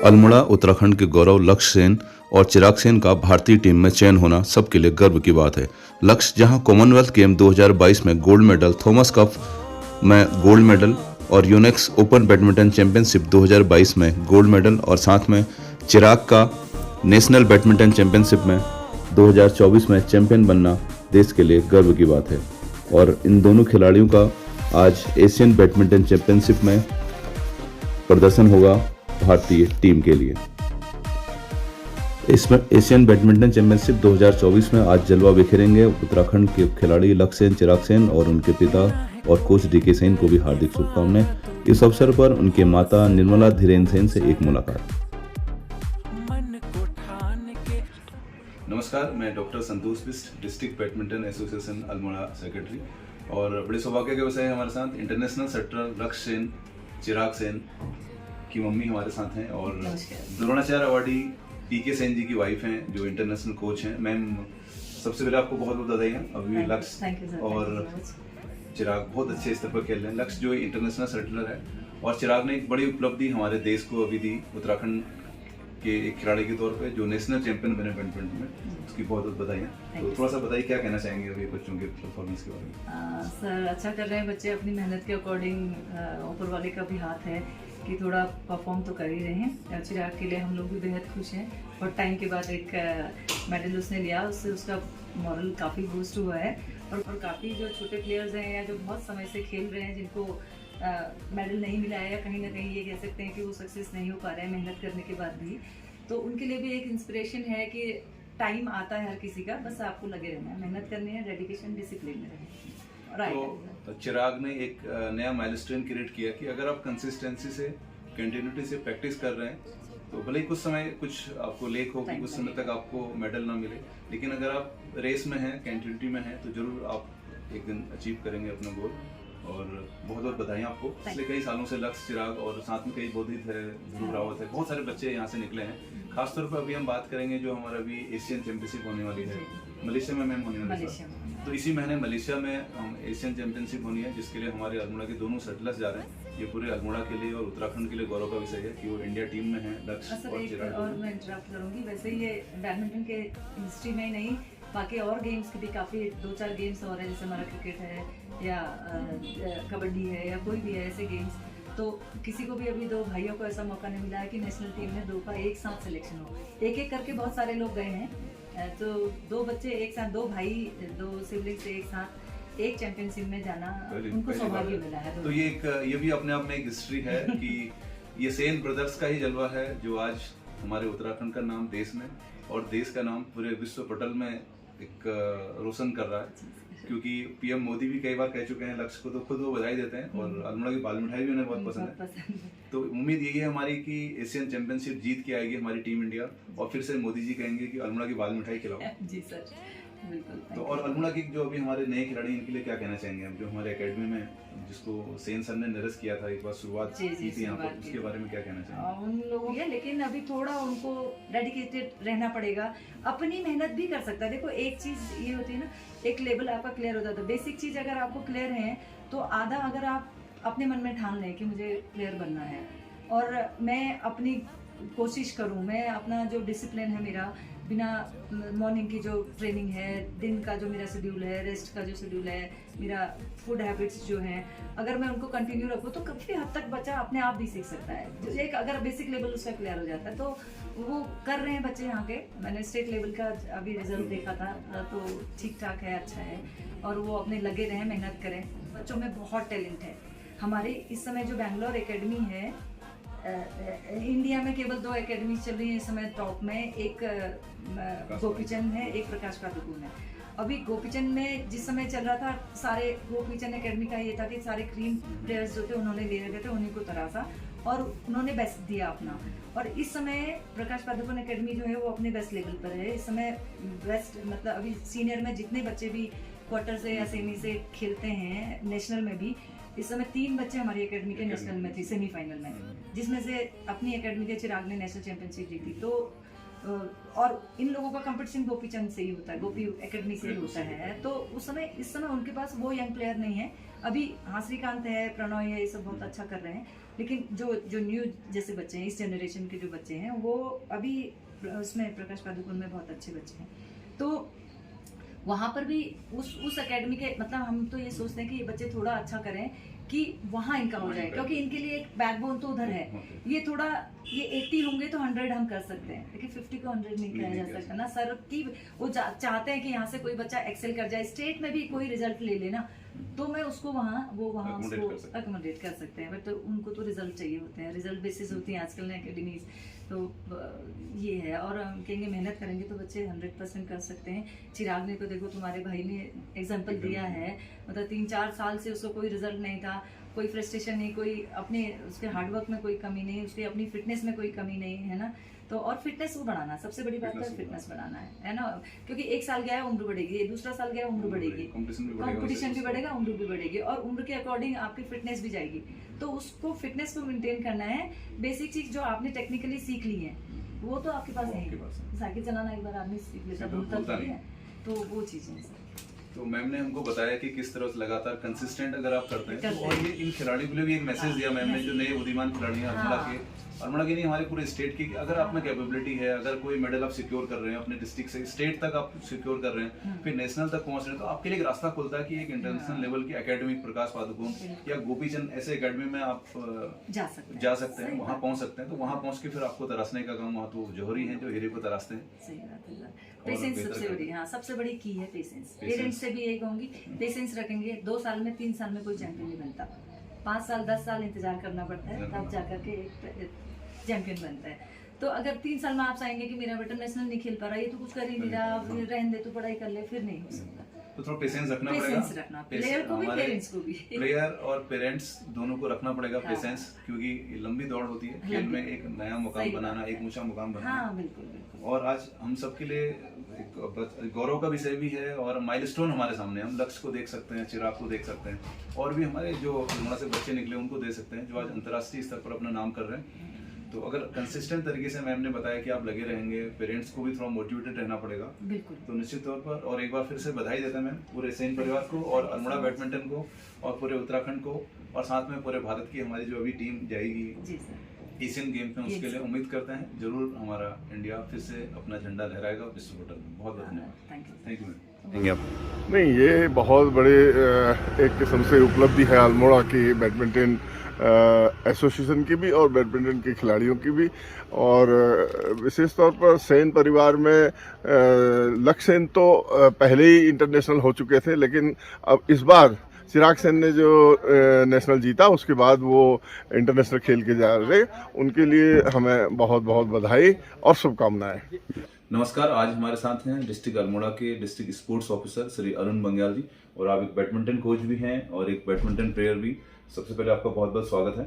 अल्मोड़ा उत्तराखंड के गौरव लक्ष्य सेन और चिराग सेन का भारतीय टीम में चयन होना सबके लिए गर्व की बात है। लक्ष्य जहां कॉमनवेल्थ गेम 2022 में गोल्ड मेडल, थॉमस कप में गोल्ड मेडल और यूनेक्स ओपन बैडमिंटन चैंपियनशिप 2022 में गोल्ड मेडल और साथ में चिराग का नेशनल बैडमिंटन चैंपियनशिप में 2024 में चैंपियन बनना देश के लिए गर्व की बात है। और इन दोनों खिलाड़ियों का आज एशियन बैडमिंटन चैंपियनशिप में प्रदर्शन होगा भारतीय टीम के लिए। इसमें एशियन बैडमिंटन चैंपियनशिप 2024 में आज जलवा बिखेरेंगे उत्तराखंड के खिलाड़ी लक्ष्य सेन, चिराग सेन और उनके पिता और कोच डीके सेन को भी हार्दिक शुभकामनाएं। इस अवसर पर उनके माता निर्मला धीरेन्द्र सेन से एक मुलाकात। नमस्कार, मैं doctor Santosh Bisht, district badminton association Almora secretary, और बड़े सौभाग्य के विषय हमारे साथ इंटरनेशनल सेटर लक्ष्य सेन, चिराग सेन की मम्मी हमारे साथ हैं और द्रोणाचार्य अवार्डी डीके सेन जी की वाइफ हैं जो इंटरनेशनल कोच हैं। मैम, सबसे पहले आपको बहुत बहुत बधाई है। अभी लक्ष्य और चिराग बहुत अच्छे स्तर पर खेल रहे हैं। लक्ष्य जो इंटरनेशनल सेटलर है और चिराग ने एक बड़ी उपलब्धि हमारे देश को अभी दी उत्तराखंड के एक खिलाड़ी के तौर पे जो नेशनल चैंपियन बने बैडमिंटन में, उसकी बहुत बहुत बधाई है। तो थोड़ा सा बताइए क्या कहना चाहेंगे अभी बच्चों के परफॉर्मेंस के बारे में। सर, अच्छा कर रहे हैं बच्चे, अपनी मेहनत के अकॉर्डिंग ऊपर वाले का भी हाथ है कि थोड़ा परफॉर्म तो कर ही रहे हैं। चिराग के लिए हम लोग भी बेहद खुश हैं और टाइम के बाद एक मेडल उसने लिया, उससे उसका मॉरल काफ़ी बूस्ट हुआ है। और काफ़ी जो छोटे प्लेयर्स हैं या जो बहुत समय से खेल रहे हैं जिनको मेडल नहीं मिला है या कहीं ना कहीं ये कह सकते हैं कि वो सक्सेस नहीं हो पा रहे हैं मेहनत करने के बाद भी, तो उनके लिए भी एक इंस्पिरेशन है कि टाइम आता है हर किसी का, बस आपको लगे रहना है, मेहनत करनी है, डेडिकेशन, डिसिप्लिन में रहना। तो चिराग ने एक नया माइलस्टोन क्रिएट किया कि अगर आप कंसिस्टेंसी से, कंटिन्यूटी से प्रैक्टिस कर रहे हैं तो भले ही कुछ समय कुछ आपको लेक हो कि कुछ समय तक आपको मेडल ना मिले, लेकिन अगर आप रेस में हैं, कंटिन्यूटी में हैं, तो जरूर आप एक दिन अचीव करेंगे अपना गोल। और बहुत बहुत बधाई आपको। पिछले कई सालों से लक्ष्य, चिराग और साथ में कई बोधित है, ध्रुव रावत है, बहुत सारे बच्चे यहाँ से निकले हैं। खासतौर पर अभी हम बात करेंगे जो हमारा अभी एशियन चैंपियनशिप होने वाली है मलेशिया में, मैम होने वाली है। तो इसी महीने मलेशिया में हम एशियन चैंपियनशिप होनी है, जिसके लिए हमारे अल्मोड़ा के दोनों सेटलर्स जा रहे हैं। ये पूरे अल्मोड़ा के लिए और उत्तराखंड के लिए गौरव का विषय है कि वो इंडिया टीम में है लक्ष्य और चिराग। और मैं इंटरप्ट करूंगी, वैसे ये बैडमिंटन के हिस्ट्री में नहीं, बाकी और गेम्स की भी काफ़ी 2-4 गेम्स और हैं, जैसे हमारा क्रिकेट है या कबड्डी है या कोई भी है ऐसे गेम्स। तो किसी को भी अभी 2 भाइयों को ऐसा मौका नहीं मिला है कि नेशनल टीम में 2 का एक साथ सिलेक्शन हो। एक एक करके बहुत सारे लोग गए हैं, तो 2 बच्चे एक साथ, 2 भाई, 2 सिबलिंग्स एक साथ एक चैंपियनशिप में जाना उनको सौभाग्य मिला है। तो ये भी अपने आप में एक हिस्ट्री है कि ये सेन ब्रदर्स का ही जलवा है जो आज हमारे उत्तराखंड का नाम देश में और देश का नाम पूरे विश्व पटल में एक रोशन कर रहा है। क्योंकि पीएम मोदी भी कई बार कह चुके हैं लक्ष्य को, तो खुद वो बधाई देते हैं और अल्मोड़ा की बाल मिठाई भी उन्हें बहुत पसंद है। तो उम्मीद यही है हमारी कि एशियन चैंपियनशिप जीत के आएगी हमारी टीम इंडिया और फिर से मोदी जी कहेंगे कि अल्मोड़ा की बाल मिठाई खिलाओ। जी सर, बिल्कुल। तो और अल्मोड़ा की जो अभी हमारे नए खिलाड़ी, इनके लिए क्या कहना चाहेंगे हम, जो हमारे एकेडमी में जिसको सेन सर ने निरस्त किया था, एक बार शुरुआत की थी यहाँ पर, उसके बारे में क्या कहना चाहेंगे? उन लोगों के, लेकिन अभी थोड़ा उनको डेडिकेटेड रहना पड़ेगा, अपनी मेहनत भी कर सकता है। देखो, एक चीज ये होती है ना, एक लेवल आपका क्लियर हो जाता है, बेसिक चीज अगर आपको क्लियर है तो आधा अगर आप अपने मन में ठान लें कि मुझे क्लियर बनना है और मैं अपनी कोशिश करूं, मैं अपना जो डिसिप्लिन है मेरा, बिना मॉर्निंग की जो ट्रेनिंग है, दिन का जो मेरा शेड्यूल है, रेस्ट का जो शेड्यूल है, मेरा फूड हैबिट्स जो हैं, अगर मैं उनको कंटिन्यू रखूँ तो काफ़ी हद तक बच्चा अपने आप भी सीख सकता है। जो एक अगर बेसिक लेवल उसका क्लियर हो जाता है तो वो कर रहे हैं बच्चे यहाँ के। मैंने स्टेट लेवल का अभी रिजल्ट देखा था तो ठीक ठाक है, अच्छा है, और वो अपने लगे रहें, मेहनत करें। बच्चों में बहुत टैलेंट है। हमारे इस समय जो बैंगलोर एकेडमी है, इंडिया में केवल 2 एकेडमी चल रही है इस समय टॉप में, एक गोपीचंद है, एक प्रकाश पादुकोण है। अभी गोपीचंद में जिस समय चल रहा था, सारे गोपीचंद एकेडमी का ये था कि सारे क्रीम प्लेयर्स जो थे उन्होंने ले रखे थे, उन्हीं को तराशा और उन्होंने बेस्ट दिया अपना। और इस समय प्रकाश पादुकोण एकेडमी जो है वो अपने बेस्ट लेवल पर है इस समय। बेस्ट मतलब अभी सीनियर में जितने बच्चे भी क्वार्टर से या सेमी से खेलते हैं, नेशनल में भी इस समय 3 बच्चे हमारी एकेडमी के नेशनल में थे, सेमीफाइनल में, जिसमें से अपनी एकेडमी के चिराग ने नेशनल चैंपियनशिप जीती। तो और इन लोगों का कंपटीशन गोपीचंद से ही होता है, गोपी एकेडमी से ही होता है। तो उस समय, इस समय उनके पास वो यंग प्लेयर नहीं है। अभी हाँ श्रीकांत है, प्रणॉय है, ये सब बहुत अच्छा कर रहे हैं, लेकिन जो न्यू जैसे बच्चे हैं, इस जनरेशन के जो बच्चे हैं, वो अभी उसमें प्रकाश पादुकोण में बहुत अच्छे बच्चे हैं। तो वहाँ पर भी उस एकेडमी के मतलब हम तो ये सोचते हैं कि ये बच्चे थोड़ा अच्छा करें कि वहाँ इनका हो जाए, क्योंकि इनके लिए एक बैकबोन तो उधर है। ये थोड़ा ये 80 होंगे तो 100 हम कर सकते हैं, लेकिन 50 को 100 नहीं किया जा सकता ना सर। की वो चाहते हैं कि यहाँ से कोई बच्चा एक्सेल कर जाए, स्टेट में भी कोई रिजल्ट ले लेना, तो मैं उसको वहाँ उसको अकोमोडेट कर सकते हैं। बट तो उनको तो रिजल्ट चाहिए होते हैं, रिजल्ट बेसिस होती हैं आजकल एकेडमीज। तो ये है, और हम कहेंगे मेहनत करेंगे तो बच्चे 100% कर सकते हैं। चिराग ने तो देखो तुम्हारे भाई ने एग्जाम्पल दिया है, मतलब 3-4 साल से उसको कोई रिजल्ट नहीं था, कोई फ्रस्ट्रेशन नहीं, कोई अपने उसके हार्डवर्क में कोई कमी नहीं, उसकी अपनी फिटनेस में कोई कमी नहीं है ना। तो और फिटनेस को बढ़ाना सबसे बड़ी बात है, फिटनेस बढ़ाना है ना, क्योंकि एक साल गया उम्र बढ़ेगी, दूसरा साल गया उम्र बढ़ेगी, कंपटीशन भी बढ़ेगा, उम्र भी बढ़ेगी, और उम्र के अकॉर्डिंग आपकी फिटनेस भी जाएगी। तो उसको फिटनेस को मेंटेन करना है। बेसिक चीज जो आपने टेक्निकली सीख ली है वो तो आपके पास है। साइकिल चलाना एक बार आदमी सीख लेता भूलता नहीं है, तो वो चीजें। तो मैम ने हमको बताया कि किस तरह से लगातार कंसिस्टेंट अगर आप करते हैं तो, और ये इन खिलाड़ियों के लिए भी एक मैसेज दिया मैम ने, जो नए उदीयमान खिलाड़ी हैं अल्मोड़ा के नहीं, हमारे पूरे स्टेट की, अगर आप में कैपेबिलिटी है, अगर कोई मेडल आप सिक्योर कर रहे हैं अपने डिस्ट्रिक्ट से, स्टेट तक आप सिक्योर कर रहे हैं, फिर नेशनल तक पहुंच रहे हैं, तो आपके लिए एक रास्ता खुलता है कि एक इंटरनेशनल लेवल की एकेडमी प्रकाश पादुकोण या गोपीचंद ऐसे एकेडमी में आप जा सकते हैं, वहाँ पहुँच सकते हैं। तो वहाँ पहुँच के फिर आपको तराशने का काम, वहाँ तो जौहरी है जो हीरे को तराशते हैं। पेशेंस सबसे बड़ी, हाँ सबसे बड़ी की है पेशेंस। पेरेंट्स से भी यही कहूंगी, पेशेंस रखेंगे, 2 साल में 3 साल में कोई चैंपियन नहीं बनता, 5 साल 10 साल इंतजार करना पड़ता है, तब जाकर के एक चैंपियन बनता है। तो अगर 3 साल में आप चाहेंगे कि मेरा बेटा नेशनल नहीं खेल पा रहा, ये तो कुछ कर ही नहीं रहा, रहने दे, तो पढ़ाई कर ले, फिर नहीं हो सकता। तो थोड़ा पेशेंस रखना पड़ेगा, प्लेयर को भी, पेरेंट्स को भी, प्लेयर और पेरेंट्स दोनों को रखना पड़ेगा पेशेंस, क्योंकि लंबी दौड़ होती है खेल में, एक नया मुकाम बनाना, एक ऊंचा मुकाम बनाना। हाँ, बिल्कुल। और आज हम सबके लिए एक गौरव का विषय भी है, और माइलस्टोन हमारे सामने, हम लक्ष्य को देख सकते हैं, चिराग को देख सकते हैं, और भी हमारे जो अल्मोड़ा से बच्चे निकले उनको देख सकते हैं, जो आज अंतर्राष्ट्रीय स्तर पर अपना नाम कर रहे हैं। तो अगर कंसिस्टेंट तरीके से मैम ने बताया कि आप लगे रहेंगे, पेरेंट्स को भी थोड़ा मोटिवेटेड रहना पड़ेगा, बिल्कुल, तो निश्चित तौर पर। और एक बार फिर से बधाई देता है मैम पूरे सैन परिवार को, और अल्मोड़ा बैडमिंटन को, और पूरे उत्तराखंड को, और साथ में पूरे भारत की हमारी जो अभी टीम जाएगी एशियन गेम में, उसके लिए उम्मीद करते हैं जरूर हमारा इंडिया फिर से अपना झंडा लहराएगा विश्व पटल में। बहुत बहुत धन्यवाद। Thank you ma'am. नहीं, ये बहुत बड़े एक किस्म से उपलब्धि है अल्मोड़ा की बैडमिंटन एसोसिएशन की भी और बैडमिंटन के खिलाड़ियों की भी, और विशेष तौर पर सेन परिवार में लक्ष्य सेन तो पहले ही इंटरनेशनल हो चुके थे, लेकिन अब इस बार चिराग सेन ने जो नेशनल जीता उसके बाद वो इंटरनेशनल खेल के जा रहे, उनके लिए हमें बहुत बहुत बधाई और शुभकामनाएं। नमस्कार, आज हमारे साथ हैं डिस्ट्रिक्ट अल्मोड़ा के district sports officer Shri Arun Bangyal ji, और आप एक बैडमिंटन कोच भी हैं और एक बैडमिंटन प्लेयर भी। सबसे पहले आपका बहुत बहुत स्वागत है।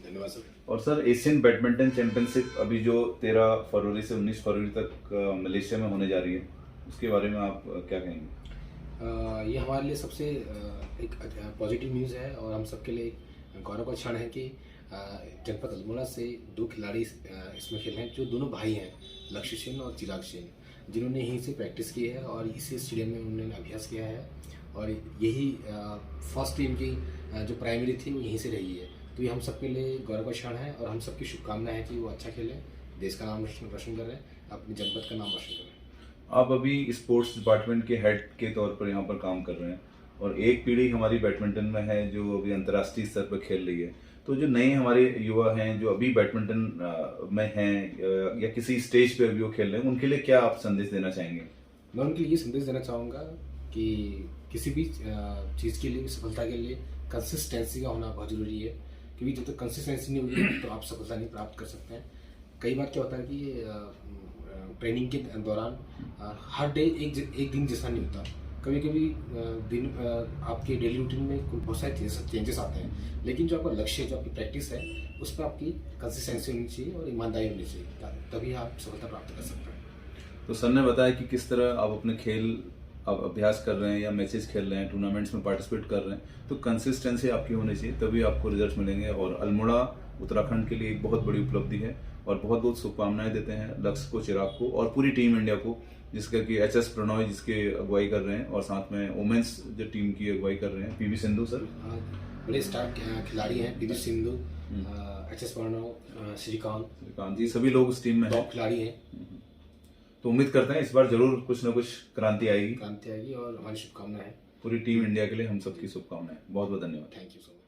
धन्यवाद सर। और सर, एशियन बैडमिंटन चैंपियनशिप अभी जो 13 फरवरी से 19 फरवरी तक मलेशिया में होने जा रही है, उसके बारे में आप क्या कहेंगे? ये हमारे लिए सबसे एक पॉजिटिव न्यूज़ है, और हम सबके लिए गौरव का क्षण है कि जनपद अल्मोड़ा से 2 खिलाड़ी इसमें खेले हैं, जो दोनों भाई हैं, लक्ष्य सेन और चिराग सेन, जिन्होंने यहीं से प्रैक्टिस की है और इसी स्टेडियम में उन्होंने अभ्यास किया है, और यही फर्स्ट टीम की जो प्राइमरी थी वो यहीं से रही है। तो ये हम सबके लिए गौरव का क्षण है, और हम सबकी शुभकामना है कि वो अच्छा खेलें, देश का नाम रोशन करें, अपने जनपद का नाम रोशन करें। आप अभी स्पोर्ट्स डिपार्टमेंट के हेड के तौर पर यहाँ पर काम कर रहे हैं, और एक पीढ़ी हमारी बैडमिंटन में है जो अभी अंतर्राष्ट्रीय स्तर पर खेल रही है। तो जो नए हमारे युवा हैं जो अभी बैडमिंटन में हैं या किसी स्टेज पे अभी वो खेल रहे हैं, उनके लिए क्या आप संदेश देना चाहेंगे? मैं उनके लिए संदेश देना चाहूँगा कि किसी भी चीज़ के लिए, सफलता के लिए कंसिस्टेंसी का होना बहुत ज़रूरी है, क्योंकि जब तक कंसिस्टेंसी नहीं होगी तो आप सफलता नहीं प्राप्त कर सकते हैं। कई बार क्या होता है कि ट्रेनिंग के दौरान हर डे एक दिन जैसा नहीं होता, कभी कभी दिन आपके डेली रूटीन में बहुत सारे चेंजेस आते हैं, लेकिन जो आपका लक्ष्य है, जो आपकी प्रैक्टिस है, उस पर आपकी कंसिस्टेंसी होनी चाहिए और ईमानदारी होनी चाहिए, तभी आप सफलता प्राप्त कर सकते हैं। तो सर ने बताया कि किस तरह आप अपने खेल आप अभ्यास कर रहे हैं या मैचेस खेल रहे हैं, टूर्नामेंट्स में पार्टिसिपेट कर रहे हैं, तो कंसिस्टेंसी आपकी होनी चाहिए, तभी आपको रिजल्ट्स मिलेंगे। और अल्मोड़ा उत्तराखंड के लिए एक बहुत बड़ी उपलब्धि है और बहुत बहुत शुभकामनाएं देते हैं लक्ष्य को, चिराग को और पूरी टीम इंडिया को, जिसका कि एचएस प्रणॉय जिसके अगुवाई कर रहे हैं और साथ में वुमेन्स जो टीम की अगुवाई कर रहे हैं, पीवी सिंधु सर, बड़े स्टार खिलाड़ी हैं, पीवी सिंधु, एचएस प्रणॉय, श्रीकांत जी, सभी लोग उस टीम में हैं, टॉप खिलाड़ी हैं। तो उम्मीद करते हैं इस बार जरूर कुछ ना कुछ क्रांति आएगी और हमारी शुभकामनाएं हैं। पूरी टीम इंडिया के लिए हम सबकी शुभकामनाएं। बहुत बहुत धन्यवाद। Thank you so much.